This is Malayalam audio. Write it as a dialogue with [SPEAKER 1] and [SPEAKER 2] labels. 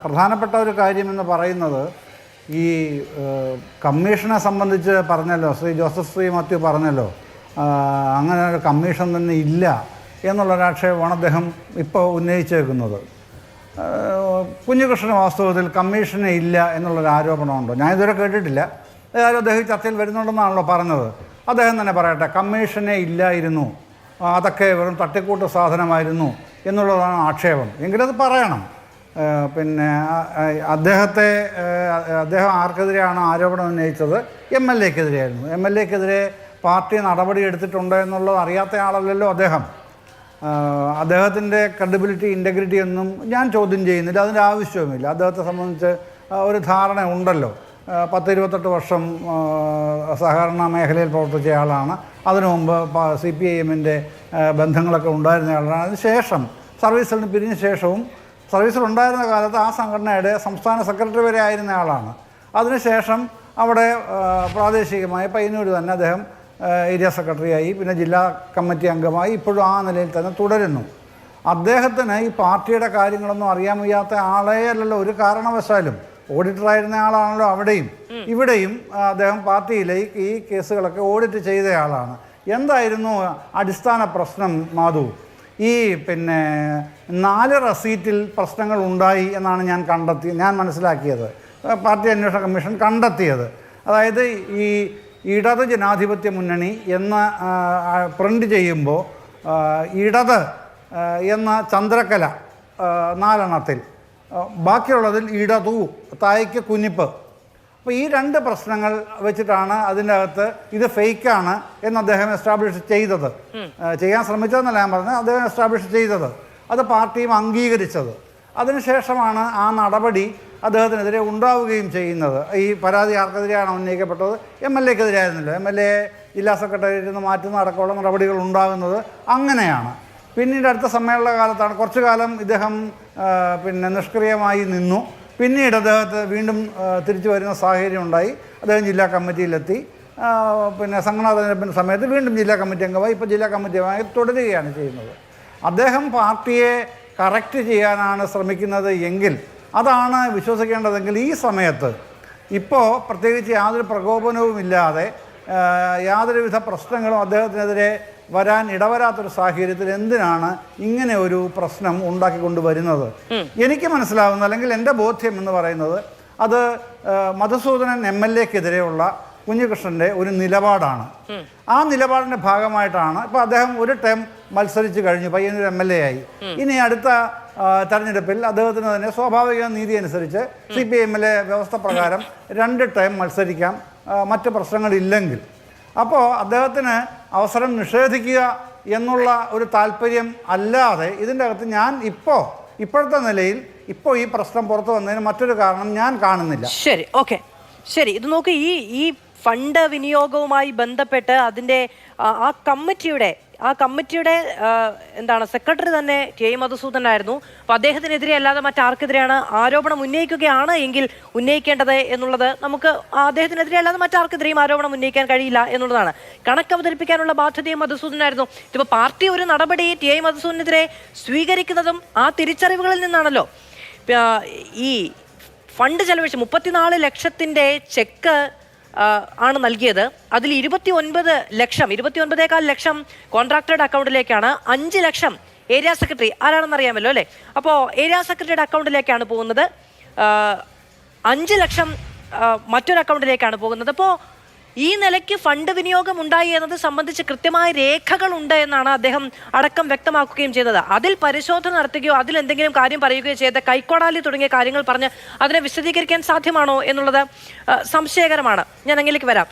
[SPEAKER 1] പ്രധാനപ്പെട്ട ഒരു കാര്യമെന്ന് പറയുന്നത് ഈ കമ്മീഷനെ സംബന്ധിച്ച് പറഞ്ഞല്ലോ, ശ്രീ മാത്യു പറഞ്ഞല്ലോ, അങ്ങനെ ഒരു കമ്മീഷൻ തന്നെ ഇല്ല എന്നുള്ളൊരാക്ഷേപമാണ് അദ്ദേഹം ഇപ്പോൾ ഉന്നയിച്ചേക്കുന്നത്. കുഞ്ഞികൃഷ്ണൻ വാസ്തവത്തിൽ കമ്മീഷനെ ഇല്ല എന്നുള്ളൊരു ആരോപണമുണ്ടോ? ഞാൻ ഇതുവരെ കേട്ടിട്ടില്ല. ഏതായാലും അദ്ദേഹം ചർച്ചയിൽ വരുന്നുണ്ടെന്നാണല്ലോ പറഞ്ഞത്. അദ്ദേഹം തന്നെ പറയട്ടെ, കമ്മീഷനെ ഇല്ലായിരുന്നു, അതൊക്കെ വെറും തട്ടിക്കൂട്ട് സാധനമായിരുന്നു എന്നുള്ളതാണ് ആക്ഷേപം. എങ്കിലത് പറയണം. പിന്നെ അദ്ദേഹം ആർക്കെതിരെയാണ് ആരോപണം ഉന്നയിച്ചത്? MLA-ക്കെതിരെയായിരുന്നു. MLA-ക്കെതിരെ പാർട്ടി നടപടി എടുത്തിട്ടുണ്ട് എന്നുള്ളത് അറിയാത്ത ആളല്ലല്ലോ അദ്ദേഹം. അദ്ദേഹത്തിൻ്റെ ക്രെഡിബിലിറ്റി, ഇൻറ്റഗ്രിറ്റി ഒന്നും ഞാൻ ചോദ്യം ചെയ്യുന്നില്ല, അതിൻ്റെ ആവശ്യവുമില്ല. അദ്ദേഹത്തെ സംബന്ധിച്ച് ഒരു ധാരണ ഉണ്ടല്ലോ. 10-28 വർഷം സഹകരണ മേഖലയിൽ പ്രവർത്തിച്ച ആളാണ്. അതിനു മുമ്പ് CPIM-ൻ്റെ ബന്ധങ്ങളൊക്കെ ഉണ്ടായിരുന്ന ആളാണ്. അതിനുശേഷം സർവീസിൽ നിന്ന് പിരിഞ്ഞ ശേഷവും സർവീസിലുണ്ടായിരുന്ന കാലത്ത് ആ സംഘടനയുടെ സംസ്ഥാന സെക്രട്ടറി വരെ ആയിരുന്ന ആളാണ്. അതിനുശേഷം അവിടെ പ്രാദേശികമായി പയ്യന്നൂർ തന്നെ അദ്ദേഹം ഏരിയ സെക്രട്ടറിയായി, പിന്നെ ജില്ലാ കമ്മിറ്റി അംഗമായി, ഇപ്പോഴും ആ നിലയിൽ തന്നെ തുടരുന്നു. അദ്ദേഹത്തിന് ഈ പാർട്ടിയുടെ കാര്യങ്ങളൊന്നും അറിയാൻ വയ്യാത്ത ആളേ അല്ലല്ലോ ഒരു കാരണവശാലും. ഓഡിറ്ററായിരുന്ന ആളാണല്ലോ അവിടെയും ഇവിടെയും. അദ്ദേഹം പാർട്ടിയിലെ ഈ കേസുകളൊക്കെ ഓഡിറ്റ് ചെയ്ത ആളാണ്. എന്തായിരുന്നു അടിസ്ഥാന പ്രശ്നം മാധു? ഈ പിന്നെ 4 റസീറ്റിൽ പ്രശ്നങ്ങൾ ഉണ്ടായി എന്നാണ് ഞാൻ മനസ്സിലാക്കിയത്, പാർട്ടി അന്വേഷണ കമ്മീഷൻ കണ്ടെത്തിയത്. അതായത് ഈ ഇടത് ജനാധിപത്യ മുന്നണി എന്ന് പ്രിൻ്റ് ചെയ്യുമ്പോൾ ഇടത് എന്ന ചന്ദ്രക്കല 4 എണ്ണത്തിൽ, ബാക്കിയുള്ളതിൽ ഇടതു, തായ്ക്ക് കുനിപ്പ്. അപ്പോൾ ഈ 2 പ്രശ്നങ്ങൾ വെച്ചിട്ടാണ് അതിൻ്റെ അകത്ത് ഇത് ഫേക്കാണ് എന്ന് അദ്ദേഹം എസ്റ്റാബ്ലിഷ് ചെയ്തത്. ചെയ്യാൻ ശ്രമിച്ചതെന്നല്ല ഞാൻ പറഞ്ഞത്, അദ്ദേഹം എസ്റ്റാബ്ലിഷ് ചെയ്തത്. അത് പാർട്ടിയും അംഗീകരിച്ചത്. അതിനുശേഷമാണ് ആ നടപടി അദ്ദേഹത്തിനെതിരെ ഉണ്ടാവുകയും ചെയ്യുന്നത്. ഈ പരാതി ആർക്കെതിരെയാണ് ഉന്നയിക്കപ്പെട്ടത്? MLA-ക്കെതിരെ ആയിരുന്നല്ലോ. MLA ജില്ലാ സെക്രട്ടേറിയറ്റിൽ നിന്ന് മാറ്റുന്ന അടക്കമുള്ള നടപടികൾ ഉണ്ടാകുന്നത് അങ്ങനെയാണ്. പിന്നീട് അടുത്ത സമ്മേളന കാലത്താണ്, കുറച്ചു കാലം ഇദ്ദേഹം പിന്നെ നിഷ്ക്രിയമായി നിന്നു. പിന്നീട് അദ്ദേഹത്തെ വീണ്ടും തിരിച്ചു വരുന്ന സാഹചര്യം ഉണ്ടായി. അദ്ദേഹം ജില്ലാ കമ്മിറ്റിയിലെത്തി. പിന്നെ സംഘടനാ തെരഞ്ഞെടുപ്പിൻ്റെ സമയത്ത് വീണ്ടും ജില്ലാ കമ്മിറ്റി അംഗമായി, ഇപ്പോൾ ജില്ലാ കമ്മിറ്റി അംഗമായി തുടരുകയാണ് ചെയ്യുന്നത്. അദ്ദേഹം പാർട്ടിയെ കറക്റ്റ് ചെയ്യാനാണ് ശ്രമിക്കുന്നത് എങ്കിൽ, അതാണ് വിശ്വസിക്കേണ്ടതെങ്കിൽ, ഈ സമയത്ത് ഇപ്പോൾ പ്രത്യേകിച്ച് യാതൊരു പ്രകോപനവുമില്ലാതെ യാതൊരുവിധ പ്രശ്നങ്ങളും അദ്ദേഹത്തിനെതിരെ വരാൻ ഇടവരാത്തൊരു സാഹചര്യത്തിൽ എന്തിനാണ് ഇങ്ങനെ ഒരു പ്രശ്നം ഉണ്ടാക്കിക്കൊണ്ട് വരുന്നത്? എനിക്ക് മനസ്സിലാവുന്ന, അല്ലെങ്കിൽ എൻ്റെ ബോധ്യം എന്ന് പറയുന്നത്, അത് മധുസൂദനൻ MLA-ക്കെതിരെയുള്ള കുഞ്ഞികൃഷ്ണൻ്റെ ഒരു നിലപാടാണ്. ആ നിലപാടിൻ്റെ ഭാഗമായിട്ടാണ് ഇപ്പോൾ അദ്ദേഹം ഒരു ടേം മത്സരിച്ച് കഴിഞ്ഞു, പയ്യന്നൂർ MLA ആയി. ഇനി അടുത്ത തെരഞ്ഞെടുപ്പിൽ അദ്ദേഹത്തിന് തന്നെ സ്വാഭാവിക നീതി അനുസരിച്ച് CPIM-ലെ വ്യവസ്ഥ പ്രകാരം 2 ടേം മത്സരിക്കാം, മറ്റ് പ്രശ്നങ്ങളില്ലെങ്കിൽ. അപ്പോൾ അദ്ദേഹത്തിന് അവസരം നിഷേധിക്കുക എന്നുള്ള ഒരു താല്പര്യം അല്ലാതെ ഇതിൻ്റെ അകത്ത് ഞാൻ ഇപ്പോഴത്തെ നിലയിൽ ഈ പ്രശ്നം പുറത്തു വന്നതിന് മറ്റൊരു കാരണം ഞാൻ കാണുന്നില്ല.
[SPEAKER 2] ശരി, ഓക്കെ, ശരി. ഇത് നോക്ക്, ഈ ഫണ്ട് വിനിയോഗവുമായി ബന്ധപ്പെട്ട് അതിൻ്റെ ആ കമ്മിറ്റിയുടെ എന്താണ് സെക്രട്ടറി തന്നെ K മധുസൂദനായിരുന്നു. അപ്പോൾ അദ്ദേഹത്തിനെതിരെ അല്ലാതെ മറ്റാർക്കെതിരെയാണ് ആരോപണം ഉന്നയിക്കുകയാണ് എങ്കിൽ ഉന്നയിക്കേണ്ടത് എന്നുള്ളത്, നമുക്ക് അദ്ദേഹത്തിനെതിരെ അല്ലാതെ മറ്റാർക്കെതിരെയും ആരോപണം ഉന്നയിക്കാൻ കഴിയില്ല എന്നുള്ളതാണ്. കണക്ക് അവതരിപ്പിക്കാനുള്ള ബാധ്യതയും മധുസൂദനായിരുന്നു. ഇപ്പോൾ പാർട്ടി ഒരു നടപടി K മധുസൂദനെതിരെ സ്വീകരിക്കുന്നതും ആ തിരിച്ചറിവുകളിൽ നിന്നാണല്ലോ. ഈ ഫണ്ട് ചെലവഴിച്ച് 34 ലക്ഷത്തിൻ്റെ ചെക്ക് ആണ് നൽകിയത്. അതിൽ 29.25 ലക്ഷം കോൺട്രാക്ടറുടെ അക്കൗണ്ടിലേക്കാണ്, 5 ലക്ഷം ഏരിയ സെക്രട്ടറി ആരാണെന്ന് അറിയാമല്ലോ അല്ലേ? അപ്പോൾ ഏരിയ സെക്രട്ടറിയുടെ അക്കൗണ്ടിലേക്കാണ് പോകുന്നത്, 5 ലക്ഷം മറ്റൊരു അക്കൗണ്ടിലേക്കാണ് പോകുന്നത്. അപ്പോൾ ഈ നിലയ്ക്ക് ഫണ്ട് വിനിയോഗം ഉണ്ടായി എന്നത് സംബന്ധിച്ച് കൃത്യമായ രേഖകളുണ്ട് എന്നാണ് അദ്ദേഹം അടക്കം വ്യക്തമാക്കുകയും ചെയ്തത്. അതിൽ പരിശോധന നടത്തുകയോ അതിൽ എന്തെങ്കിലും കാര്യം പറയുകയോ ചെയ്ത കൈക്കോടാലി തുടങ്ങിയ കാര്യങ്ങൾ പറഞ്ഞ് അതിനെ വിശദീകരിക്കാൻ സാധ്യമാണോ എന്നുള്ളത് സംശയകരമാണ്. ഞാൻ അങ്ങിലേക്ക് വരാം.